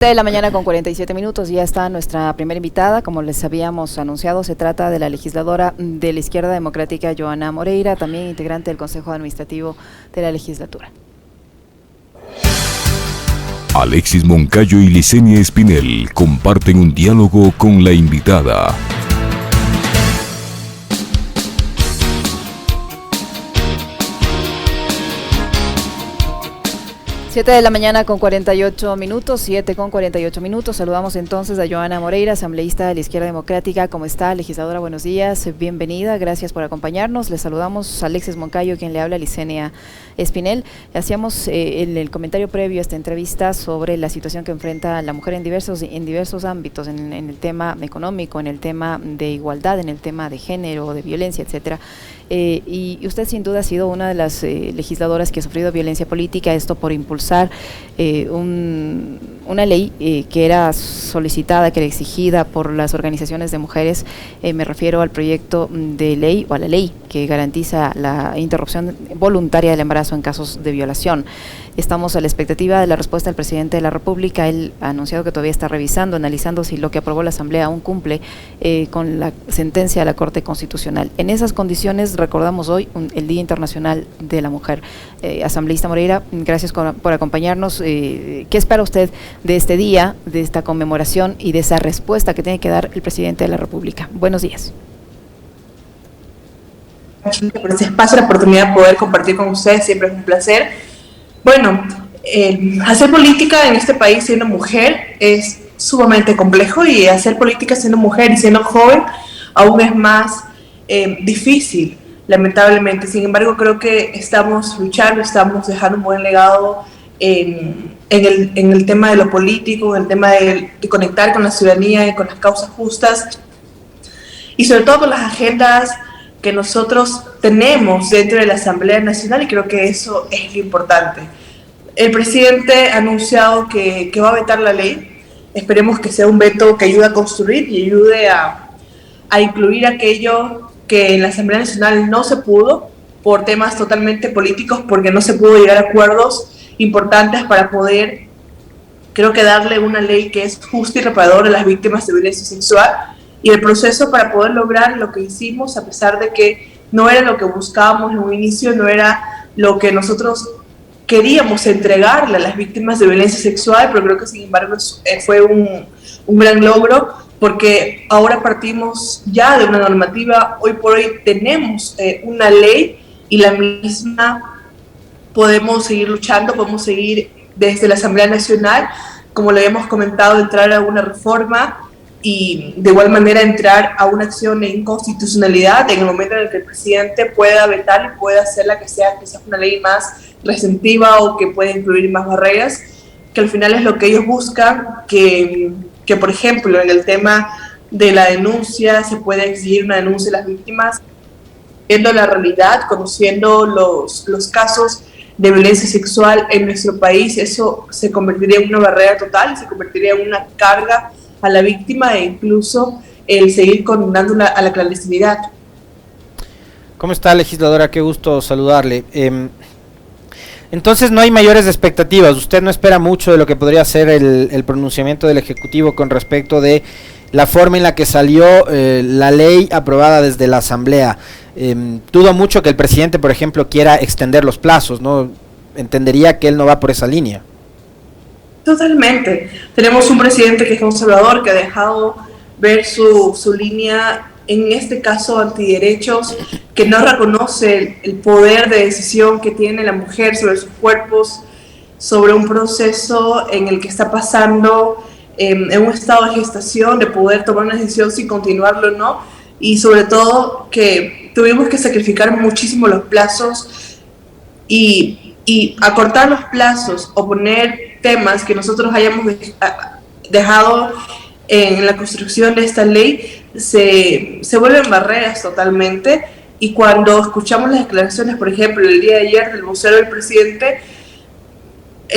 De la mañana con 47 minutos, ya está nuestra primera invitada. Como les habíamos anunciado, se trata de la legisladora de la Izquierda Democrática, Johanna Moreira, también integrante del Consejo Administrativo de la legislatura. Alexis Moncayo y Licenia Espinel comparten un diálogo con la invitada. 7 de la mañana con 48 minutos, 7 con 48 minutos. Saludamos entonces a Johanna Moreira, asambleísta de la Izquierda Democrática. ¿Cómo está, legisladora? Buenos días, bienvenida, gracias por acompañarnos. Les saludamos a Alexis Moncayo, quien le habla, Licenia Espinel. Hacíamos el comentario previo a esta entrevista sobre la situación que enfrenta la mujer en diversos ámbitos, en el tema económico, en el tema de igualdad, en el tema de género, de violencia, etcétera. Y usted sin duda ha sido una de las legisladoras que ha sufrido violencia política, esto por impulsar una ley que era solicitada, que era exigida por las organizaciones de mujeres. Me refiero al proyecto de ley o a la ley que garantiza la interrupción voluntaria del embarazo en casos de violación. Estamos a la expectativa de la respuesta del presidente de la República. Él ha anunciado que todavía está revisando, analizando si lo que aprobó la Asamblea aún cumple con la sentencia de la Corte Constitucional. En esas condiciones recordamos hoy el Día Internacional de la Mujer. Asambleísta Moreira, gracias por acompañarnos. ¿Qué espera usted de este día, de esta conmemoración y de esa respuesta que tiene que dar el presidente de la República? Buenos días. Por ese espacio, la oportunidad de poder compartir con ustedes, siempre es un placer. Bueno, hacer política en este país siendo mujer es sumamente complejo, y hacer política siendo mujer y siendo joven aún es más difícil, lamentablemente. Sin embargo, creo que estamos luchando, estamos dejando un buen legado en el tema de lo político, en el tema de conectar con la ciudadanía y con las causas justas, y sobre todo con las agendas que nosotros tenemos dentro de la Asamblea Nacional, y creo que eso es lo importante. El presidente ha anunciado que va a vetar la ley. Esperemos que sea un veto que ayude a construir y ayude a incluir aquello que en la Asamblea Nacional no se pudo por temas totalmente políticos, porque no se pudo llegar a acuerdos importantes para poder, creo que, darle una ley que es justa y reparadora a las víctimas de violencia sexual. Y el proceso para poder lograr lo que hicimos, a pesar de que no era lo que buscábamos en un inicio, no era lo que nosotros queríamos entregarle a las víctimas de violencia sexual, pero creo que sin embargo fue un gran logro, porque ahora partimos ya de una normativa. Hoy por hoy tenemos una ley, y la misma podemos seguir luchando, podemos seguir desde la Asamblea Nacional, como le habíamos comentado, entrar a una reforma y de igual manera entrar a una acción de inconstitucionalidad en el momento en el que el presidente pueda vetar y pueda hacerla que sea quizás una ley más restrictiva o que pueda incluir más barreras, que al final es lo que ellos buscan, que por ejemplo en el tema de la denuncia se puede exigir una denuncia de las víctimas, viendo la realidad, conociendo los casos de violencia sexual en nuestro país. Eso se convertiría en una barrera total, se convertiría en una carga a la víctima, e incluso el seguir condenándola a la clandestinidad. ¿Cómo está, legisladora? Qué gusto saludarle. Entonces no hay mayores expectativas. Usted no espera mucho de lo que podría ser el pronunciamiento del Ejecutivo con respecto de la forma en la que salió la ley aprobada desde la Asamblea. Dudo mucho que el presidente, por ejemplo, quiera extender los plazos, ¿no? Entendería que él no va por esa línea. Totalmente. Tenemos un presidente que es conservador, que ha dejado ver su línea, en este caso antiderechos, que no reconoce el poder de decisión que tiene la mujer sobre sus cuerpos, sobre un proceso en el que está pasando en un estado de gestación, de poder tomar una decisión si continuarlo o no, y sobre todo que tuvimos que sacrificar muchísimo los plazos y acortar los plazos o poner temas que nosotros hayamos dejado en la construcción de esta ley, se vuelven barreras totalmente. Y cuando escuchamos las declaraciones, por ejemplo, el día de ayer del vocero del presidente,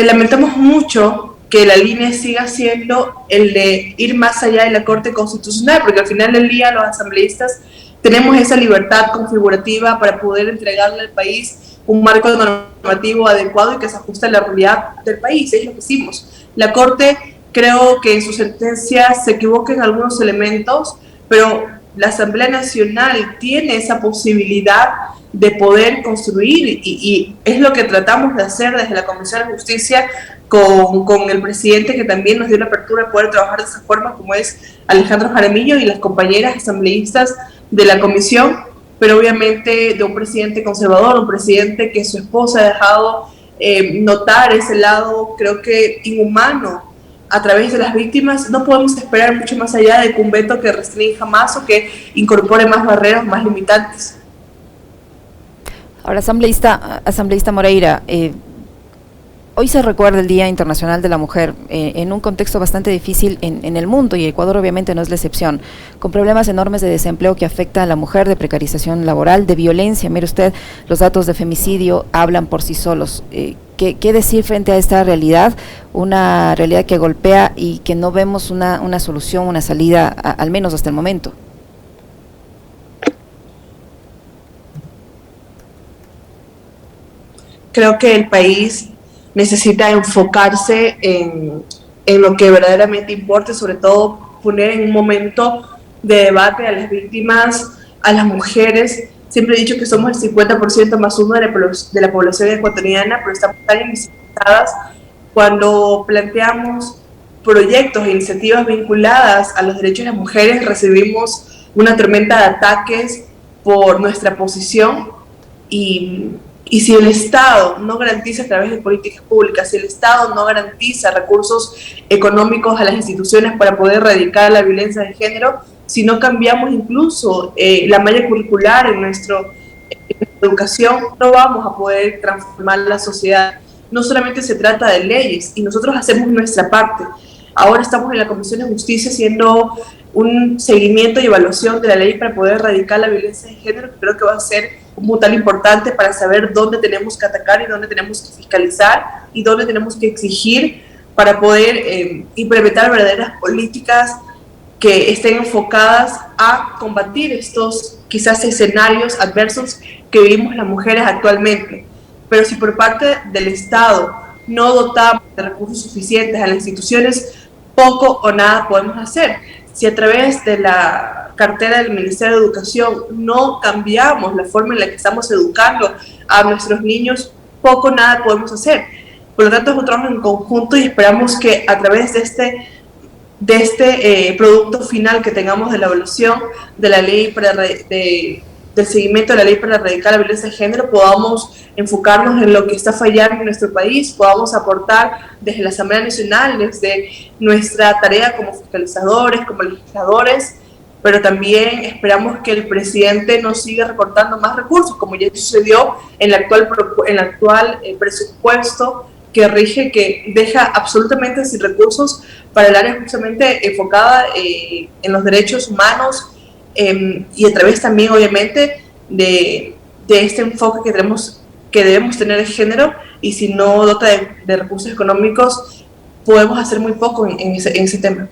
lamentamos mucho que la línea siga siendo el de ir más allá de la Corte Constitucional, porque al final del día los asambleístas tenemos esa libertad configurativa para poder entregarle al país un marco normativo adecuado y que se ajuste a la realidad del país. Es lo que hicimos. La Corte Creo que en su sentencia se equivoca en algunos elementos, pero la Asamblea Nacional tiene esa posibilidad de poder construir y es lo que tratamos de hacer desde la Comisión de Justicia con el presidente, que también nos dio la apertura de poder trabajar de esa forma, como es Alejandro Jaramillo y las compañeras asambleístas de la comisión, pero obviamente de un presidente conservador, un presidente que su esposa ha dejado notar ese lado, creo que inhumano, a través de las víctimas. No podemos esperar mucho más allá de un veto que restrinja más o que incorpore más barreras, más limitantes. Ahora, asambleísta Moreira, hoy se recuerda el Día Internacional de la Mujer en un contexto bastante difícil en el mundo, y Ecuador obviamente no es la excepción, con problemas enormes de desempleo que afecta a la mujer, de precarización laboral, de violencia. Mire usted, los datos de femicidio hablan por sí solos. ¿Qué decir frente a esta realidad? Una realidad que golpea y que no vemos una solución, una salida, al menos hasta el momento. Creo que el país necesita enfocarse en lo que verdaderamente importa, sobre todo poner en un momento de debate a las víctimas, a las mujeres. Siempre he dicho que somos el 50% más uno de la población ecuatoriana, pero estamos tan invisibilizadas. Cuando planteamos proyectos e iniciativas vinculadas a los derechos de las mujeres, recibimos una tormenta de ataques por nuestra posición, y si el Estado no garantiza a través de políticas públicas, si el Estado no garantiza recursos económicos a las instituciones para poder erradicar la violencia de género, si no cambiamos incluso la malla curricular en nuestra educación, no vamos a poder transformar la sociedad. No solamente se trata de leyes, y nosotros hacemos nuestra parte. Ahora estamos en la Comisión de Justicia haciendo un seguimiento y evaluación de la ley para poder erradicar la violencia de género, que creo que va a ser un tal importante para saber dónde tenemos que atacar y dónde tenemos que fiscalizar y dónde tenemos que exigir para poder implementar verdaderas políticas que estén enfocadas a combatir estos quizás escenarios adversos que vivimos las mujeres actualmente. Pero si por parte del Estado no dotamos de recursos suficientes a las instituciones, poco o nada podemos hacer. Si a través de la cartera del Ministerio de Educación no cambiamos la forma en la que estamos educando a nuestros niños, poco o nada podemos hacer. Por lo tanto, es un trabajo en conjunto, y esperamos que a través de este producto final que tengamos de la evaluación de la ley del seguimiento de la ley para erradicar la violencia de género, podamos enfocarnos en lo que está fallando en nuestro país, podamos aportar desde la Asamblea Nacional, desde nuestra tarea como fiscalizadores, como legisladores, pero también esperamos que el presidente nos siga recortando más recursos, como ya sucedió en el actual presupuesto que rige, que deja absolutamente sin recursos para el área justamente enfocada en los derechos humanos, y a través también obviamente de este enfoque que debemos tener de género, y si no dota de recursos económicos podemos hacer muy poco en ese tema.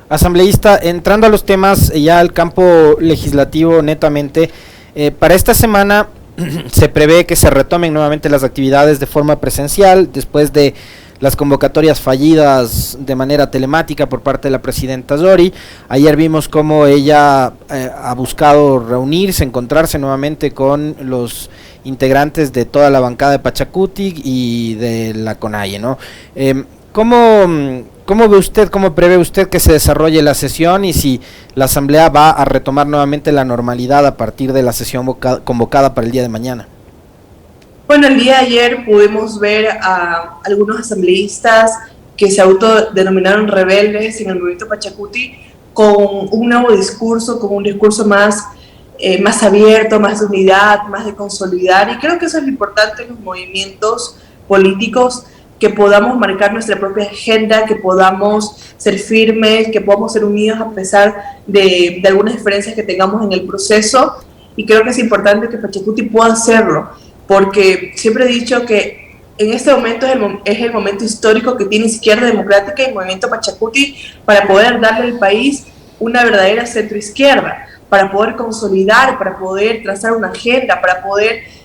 Asambleísta, entrando a los temas ya al campo legislativo netamente, para esta semana se prevé que se retomen nuevamente las actividades de forma presencial después de las convocatorias fallidas de manera telemática por parte de la presidenta Zori. Ayer vimos cómo ella ha buscado reunirse, encontrarse nuevamente con los integrantes de toda la bancada de Pachacuti y de la CONAIE, ¿no? ¿Cómo ve usted, cómo prevé usted que se desarrolle la sesión, y si la Asamblea va a retomar nuevamente la normalidad a partir de la sesión convocada para el día de mañana? Bueno, el día de ayer pudimos ver a algunos asambleístas que se autodenominaron rebeldes en el movimiento Pachacuti con un nuevo discurso, con un discurso más abierto, más de unidad, más de consolidar, y creo que eso es lo importante en los movimientos políticos, que podamos marcar nuestra propia agenda, que podamos ser firmes, que podamos ser unidos a pesar de algunas diferencias que tengamos en el proceso, y creo que es importante que Pachacuti pueda hacerlo, porque siempre he dicho que en este momento es el momento histórico que tiene Izquierda Democrática y el movimiento Pachacuti para poder darle al país una verdadera centroizquierda, para poder consolidar, para poder trazar una agenda, para poder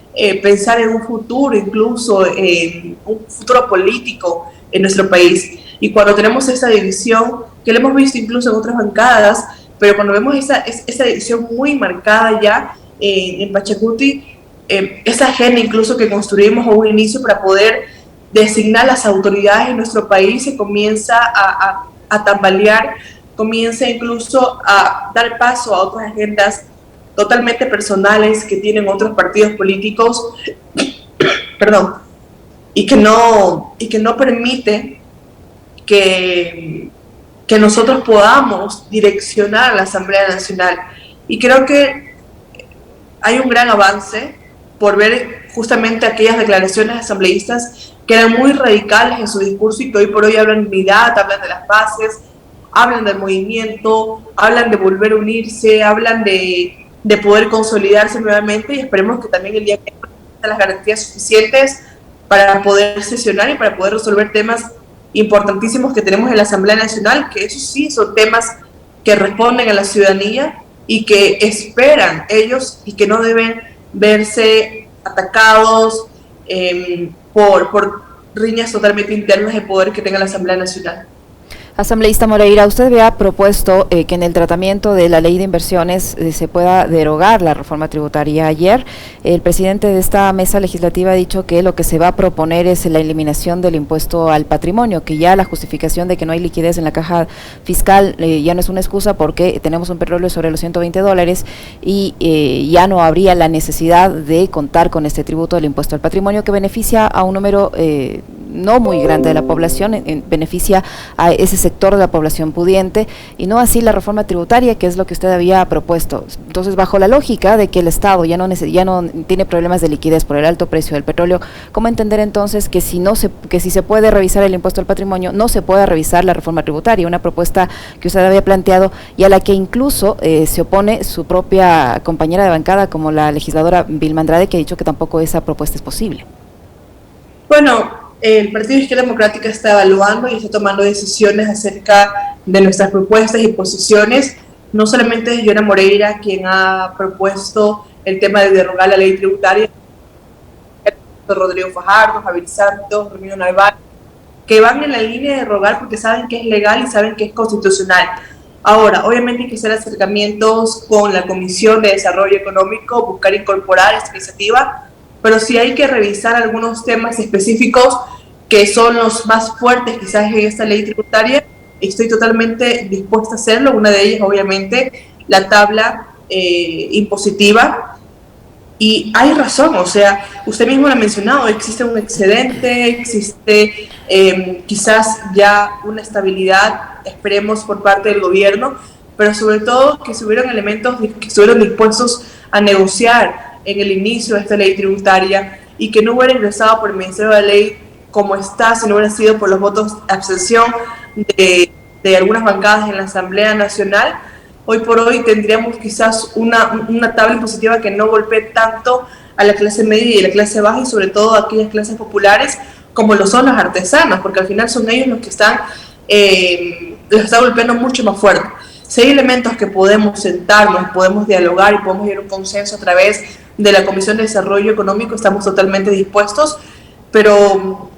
pensar en un futuro, incluso en un futuro político en nuestro país. Y cuando tenemos esa división, que lo hemos visto incluso en otras bancadas, pero cuando vemos esa división muy marcada ya en Pachacuti, esa agenda incluso que construimos a un inicio para poder designar las autoridades en nuestro país se comienza a tambalear, comienza incluso a dar paso a otras agendas totalmente personales que tienen otros partidos políticos, perdón, y que no permite que nosotros podamos direccionar a la Asamblea Nacional. Y creo que hay un gran avance por ver justamente aquellas declaraciones asambleístas que eran muy radicales en su discurso y que hoy por hoy hablan de unidad, hablan de las bases, hablan del movimiento, hablan de volver a unirse, hablan de poder consolidarse nuevamente, y esperemos que también el día que tengan las garantías suficientes para poder sesionar y para poder resolver temas importantísimos que tenemos en la Asamblea Nacional, que esos sí son temas que responden a la ciudadanía y que esperan ellos y que no deben verse atacados por riñas totalmente internas de poder que tenga la Asamblea Nacional. Asambleísta Moreira, usted había propuesto que en el tratamiento de la ley de inversiones se pueda derogar la reforma tributaria. Ayer el presidente de esta mesa legislativa ha dicho que lo que se va a proponer es la eliminación del impuesto al patrimonio, que ya la justificación de que no hay liquidez en la caja fiscal ya no es una excusa porque tenemos un petróleo sobre los $120 y ya no habría la necesidad de contar con este tributo del impuesto al patrimonio, que beneficia a un número no muy grande de la población, beneficia a ese sector de la población pudiente, y no así la reforma tributaria, que es lo que usted había propuesto. Entonces, bajo la lógica de que el Estado ya no tiene problemas de liquidez por el alto precio del petróleo, ¿cómo entender entonces que si se puede revisar el impuesto al patrimonio, no se pueda revisar la reforma tributaria? Una propuesta que usted había planteado y a la que incluso se opone su propia compañera de bancada, como la legisladora Vilma Andrade, que ha dicho que tampoco esa propuesta es posible. Bueno, el Partido de Izquierda Democrática está evaluando y está tomando decisiones acerca de nuestras propuestas y posiciones. No solamente es Yona Moreira quien ha propuesto el tema de derogar la ley tributaria, Rodrigo Fajardo, Javier Santos, Romino Narváez, que van en la línea de derogar porque saben que es legal y saben que es constitucional. Ahora, obviamente hay que hacer acercamientos con la Comisión de Desarrollo Económico, buscar incorporar esta iniciativa, pero sí hay que revisar algunos temas específicos que son los más fuertes quizás en esta ley tributaria. Estoy totalmente dispuesta a hacerlo. Una de ellas, obviamente, la tabla impositiva. Y hay razón, o sea, usted mismo lo ha mencionado, existe un excedente, existe quizás ya una estabilidad, esperemos, por parte del gobierno, pero sobre todo que se hubieron elementos que estuvieron dispuestos a negociar en el inicio de esta ley tributaria y que no hubiera ingresado por el Ministerio de la Ley como está, si no hubiera sido por los votos de abstención de algunas bancadas en la Asamblea Nacional. Hoy por hoy tendríamos quizás una tabla impositiva que no golpee tanto a la clase media y a la clase baja, y sobre todo a aquellas clases populares como lo son los artesanos, porque al final son ellos los que los están golpeando mucho más fuerte. Si hay elementos que podemos sentarnos, podemos dialogar y podemos llegar a un consenso a través de la Comisión de Desarrollo Económico, estamos totalmente dispuestos, pero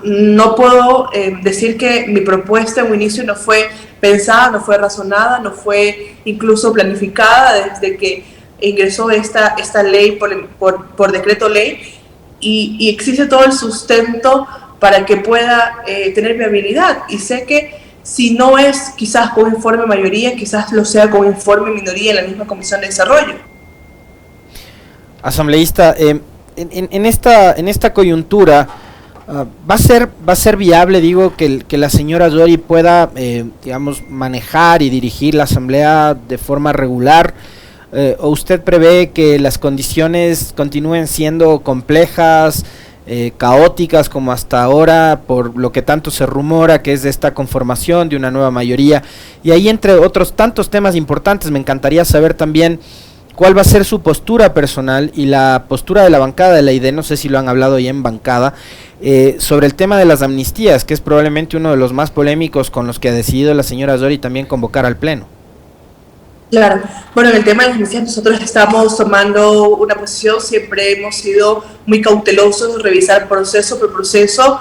no puedo decir que mi propuesta en un inicio no fue pensada, no fue razonada, no fue incluso planificada desde que ingresó esta ley por decreto ley, y existe todo el sustento para que pueda tener viabilidad. Y sé que si no es quizás con informe mayoría, quizás lo sea con informe minoría en la misma Comisión de Desarrollo. Asambleísta, en esta coyuntura, ¿va a ser viable, digo, que la señora Dori pueda, digamos, manejar y dirigir la Asamblea de forma regular? ¿O usted prevé que las condiciones continúen siendo complejas, caóticas como hasta ahora, por lo que tanto se rumora que es de esta conformación de una nueva mayoría? Y ahí, entre otros tantos temas importantes, me encantaría saber también cuál va a ser su postura personal y la postura de la bancada de la ID, no sé si lo han hablado ya en bancada, sobre el tema de las amnistías, que es probablemente uno de los más polémicos con los que ha decidido la señora Dori también convocar al Pleno. Claro, bueno, en el tema de las amnistías nosotros estamos tomando una posición, siempre hemos sido muy cautelosos de revisar proceso por proceso.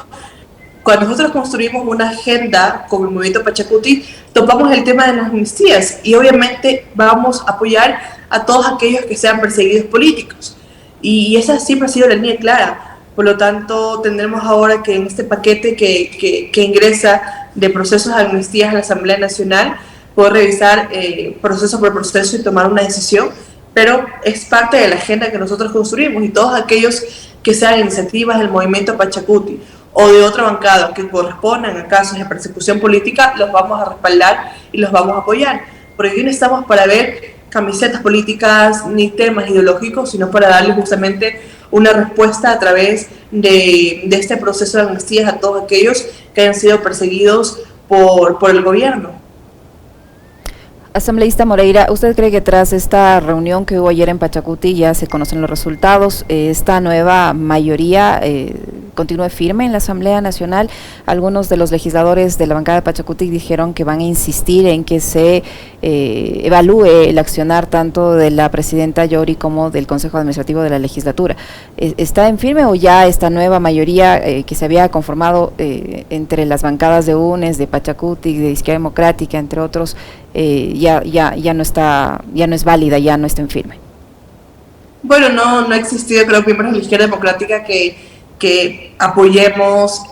cuando nosotros construimos una agenda con el movimiento Pachacuti, topamos el tema de las amnistías y obviamente vamos a apoyar a todos aquellos que sean perseguidos políticos. Y esa siempre ha sido la línea clara. Por lo tanto, tendremos ahora que en este paquete que ingresa de procesos de amnistías a la Asamblea Nacional, poder revisar proceso por proceso y tomar una decisión, pero es parte de la agenda que nosotros construimos, y todos aquellos que sean iniciativas del movimiento Pachacuti o de otra bancada que correspondan a casos de persecución política, los vamos a respaldar y los vamos a apoyar, porque aquí no estamos para ver camisetas políticas ni temas ideológicos, sino para darle justamente una respuesta a través de este proceso de amnistías a todos aquellos que hayan sido perseguidos por el gobierno. Asambleísta Moreira, ¿usted cree que tras esta reunión que hubo ayer en Pachacuti ya se conocen los resultados, esta nueva mayoría continúe firme en la Asamblea Nacional? Algunos de los legisladores de la bancada de Pachacuti dijeron que van a insistir en que se evalúe el accionar tanto de la presidenta Yori como del Consejo Administrativo de la Legislatura. ¿Está en firme o ya esta nueva mayoría que se había conformado entre las bancadas de UNES, de Pachacuti, de Izquierda Democrática, entre otros, ya no es válida, ya no está en firme? Bueno, no ha existido, creo, miembros de la Izquierda Democrática que apoyemos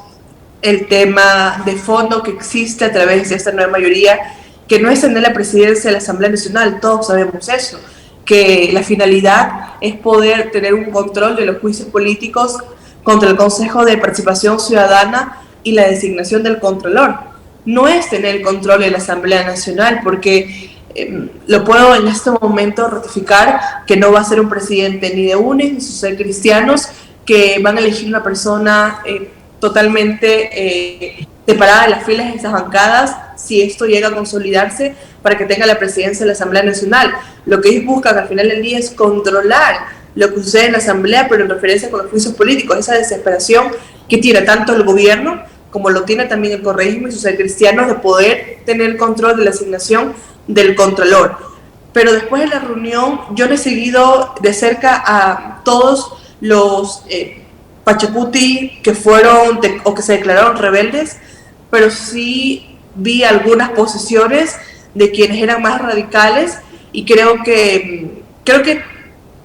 el tema de fondo que existe a través de esta nueva mayoría, que no es tener la presidencia de la Asamblea Nacional. Todos sabemos eso, que la finalidad es poder tener un control de los juicios políticos contra el Consejo de Participación Ciudadana y la designación del Contralor. No es tener el control de la Asamblea Nacional, porque lo puedo en este momento ratificar que no va a ser un presidente ni de UNES ni sus cristianos, que van a elegir una persona totalmente separada de las filas de esas bancadas, si esto llega a consolidarse, para que tenga la presidencia de la Asamblea Nacional. Lo que ellos buscan al final del día es controlar lo que sucede en la Asamblea, pero en referencia con los juicios políticos, esa desesperación que tiene tanto el gobierno como lo tiene también el correísmo y sus cristianos, de poder tener el control de la asignación del Contralor. Pero después de la reunión, yo no he seguido de cerca a todos los Pachacuti que fueron o que se declararon rebeldes, pero sí vi algunas posiciones de quienes eran más radicales, y creo que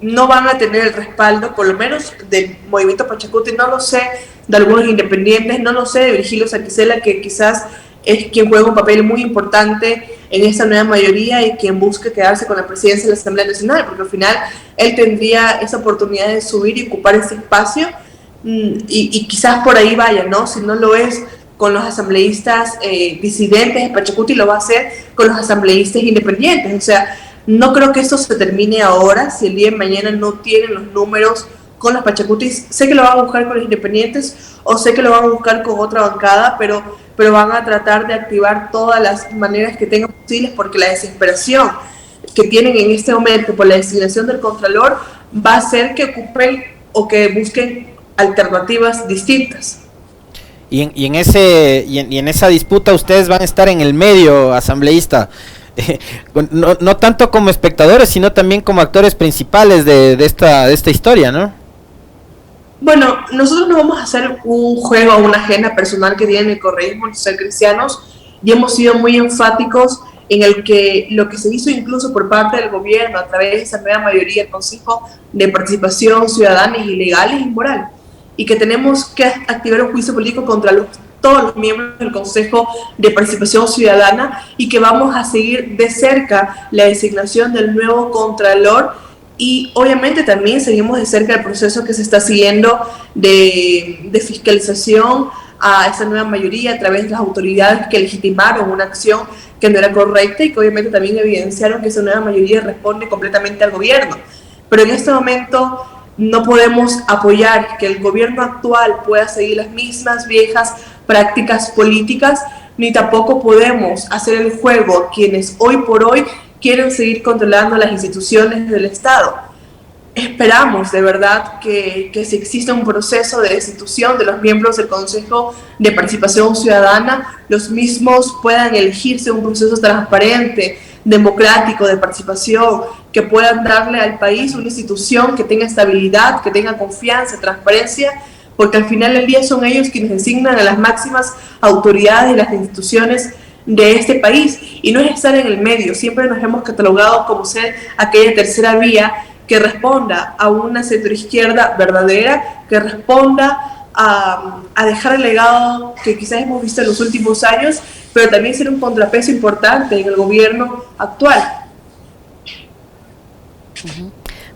no van a tener el respaldo, por lo menos del movimiento Pachacuti, no lo sé, de algunos independientes, no lo sé, de Virgilio Saquicela, que quizás es quien juega un papel muy importante en esta nueva mayoría y quien busca quedarse con la presidencia de la Asamblea Nacional, porque al final él tendría esa oportunidad de subir y ocupar ese espacio, y quizás por ahí vaya, ¿no? Si no lo es con los asambleístas disidentes de Pachacuti, lo va a hacer con los asambleístas independientes. O sea, no creo que esto se termine ahora, si el día de mañana no tienen los números con los Pachacutis. Sé que lo van a buscar con los independientes, o sé que lo van a buscar con otra bancada, pero van a tratar de activar todas las maneras que tengan posibles, porque la desesperación que tienen en este momento por la designación del Contralor va a hacer que ocupen o que busquen alternativas distintas. Y en esa disputa ustedes van a estar en el medio, asambleísta, no tanto como espectadores, sino también como actores principales de esta historia, ¿no? Bueno, nosotros no vamos a hacer un juego o una agenda personal que tienen el correísmo, los cristianos, y hemos sido muy enfáticos en el que lo que se hizo incluso por parte del gobierno a través de esa nueva mayoría del Consejo de Participación Ciudadana es ilegal, es inmoral, y que tenemos que activar un juicio político contra todos los miembros del Consejo de Participación Ciudadana, y que vamos a seguir de cerca la designación del nuevo Contralor. Y obviamente también seguimos de cerca el proceso que se está siguiendo de fiscalización a esa nueva mayoría a través de las autoridades que legitimaron una acción que no era correcta, y que obviamente también evidenciaron que esa nueva mayoría responde completamente al gobierno. Pero en este momento no podemos apoyar que el gobierno actual pueda seguir las mismas viejas prácticas políticas, ni tampoco podemos hacer el juego a quienes hoy por hoy quieren seguir controlando las instituciones del Estado. Esperamos de verdad que si existe un proceso de destitución de los miembros del Consejo de Participación Ciudadana, los mismos puedan elegirse un proceso transparente, democrático, de participación, que puedan darle al país una institución que tenga estabilidad, que tenga confianza, transparencia, porque al final del día son ellos quienes designan a las máximas autoridades y las instituciones de este país, y no es estar en el medio. Siempre nos hemos catalogado como ser aquella tercera vía que responda a una centroizquierda verdadera, que responda a dejar el legado que quizás hemos visto en los últimos años, pero también ser un contrapeso importante en el gobierno actual.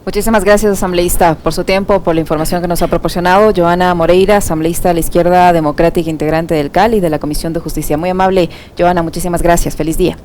Muchísimas gracias, asambleísta, por su tiempo, por la información que nos ha proporcionado. Joana Moreira, asambleísta de la Izquierda Democrática, integrante del CAL y de la Comisión de Justicia. Muy amable, Joana, muchísimas gracias. Feliz día.